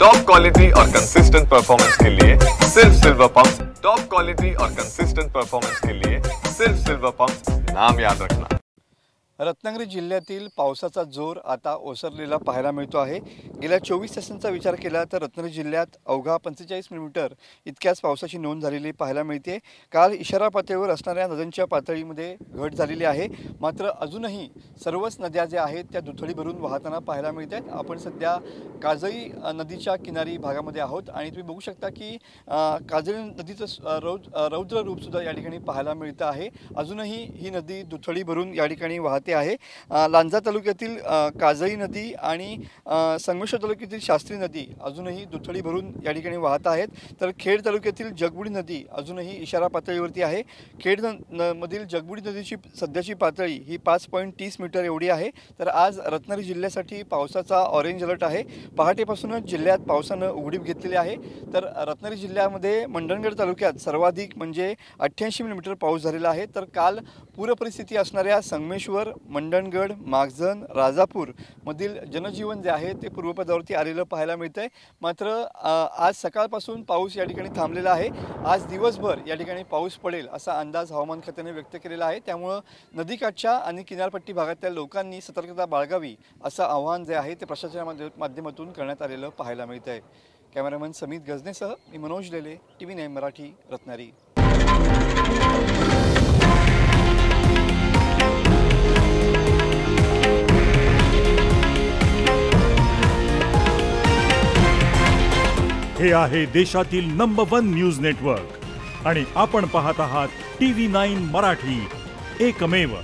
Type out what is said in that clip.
Top quality और consistent performance के लिए सिर्फ सिल्वर पंप। टॉप क्वालिटी और कंसिस्टेंट परफॉर्मेंस के लिए सिर्फ सिल्वर पंप, नाम याद रखना। रत्नागिरी जिल्ह्यातील पावसाचा जोर आता ओसरलेला पाहायला मिळतो आहे। गेल्या 24 तासांचा विचार केला तर रत्नागिरी जिल्ह्यात अवघा 45 मिलीमीटर इतक्याच पावसाची नोंद झालेली पाहायला मिळते। काल इशारा पातळीवर असणाऱ्या नद्यांच्या पातळीमध्ये घट झालेली आहे, मात्र अजूनही सर्वच नद्या ज्या आहेत त्या दुथडी भरून वाहताना पाहायला मिळतात। आपण सध्या काजळी नदीच्या किनारी भागामध्ये आहोत आणि तुम्ही बघू शकता की काजळी नदीचं रौद्र रूप सुद्धा या ठिकाणी पाहायला मिळतं आहे। अजूनही ही नदी दुथडी भरून या ठिकाणी वाहते आहे। लांजा तालुक्यातील काजळी नदी आणि संगमेश्वर तालुक्यातील शास्त्री नदी अजूनही दुथडी भरून या ठिकाणी वाहत आहेत, तर खेड तालुक्यातील जगबुडी नदी अजूनही इशारा पातळीवरती आहे। खेड मधील जगबुडी नदीची सध्याची पातळी ही 5.30 मीटर एवढी आहे। तर आज रत्नागिरी जिल्ह्यासाठी पावसाचा ऑरेंज अलर्ट आहे। पहाटेपासूनच जिल्ह्यात पावसानं उघडीप घेतलेली आहे। तर रत्नागिरी जिल्ह्यामध्ये मंडणगड तालुक्यात सर्वाधिक म्हणजे 88 मिलीमीटर पाऊस झालेला आहे। तर काल पूरपरिस्थिती असणाऱ्या संगमेश्वर, मंडणगड, मागजन, राजापूर मधील जनजीवन जे आहे ते पूर्वपदावरती आलेलं पाहायला मिळतंय। मात्र आज सकाळपासून पाऊस या ठिकाणी थांबलेला आहे। आज दिवसभर या ठिकाणी पाऊस पडेल असा अंदाज हवामान खात्याने व्यक्त केलेला आहे। त्यामुळे नदीकाठच्या आणि किनारपट्टी भागातल्या लोकांनी सतर्कता बाळगावी असं आवाहन जे आहे ते प्रशासनाच्या माध्यमातून करण्यात आलेलं पाहायला मिळतंय। कॅमेरामन समित गजनेसह मी मनोज लेले, TV9 मराठी, रत्नागिरी। हे आहे देशातील नंबर 1 न्यूज नेटवर्क आणि आपण पाहत आहात TV9 मराठी, एकमेव।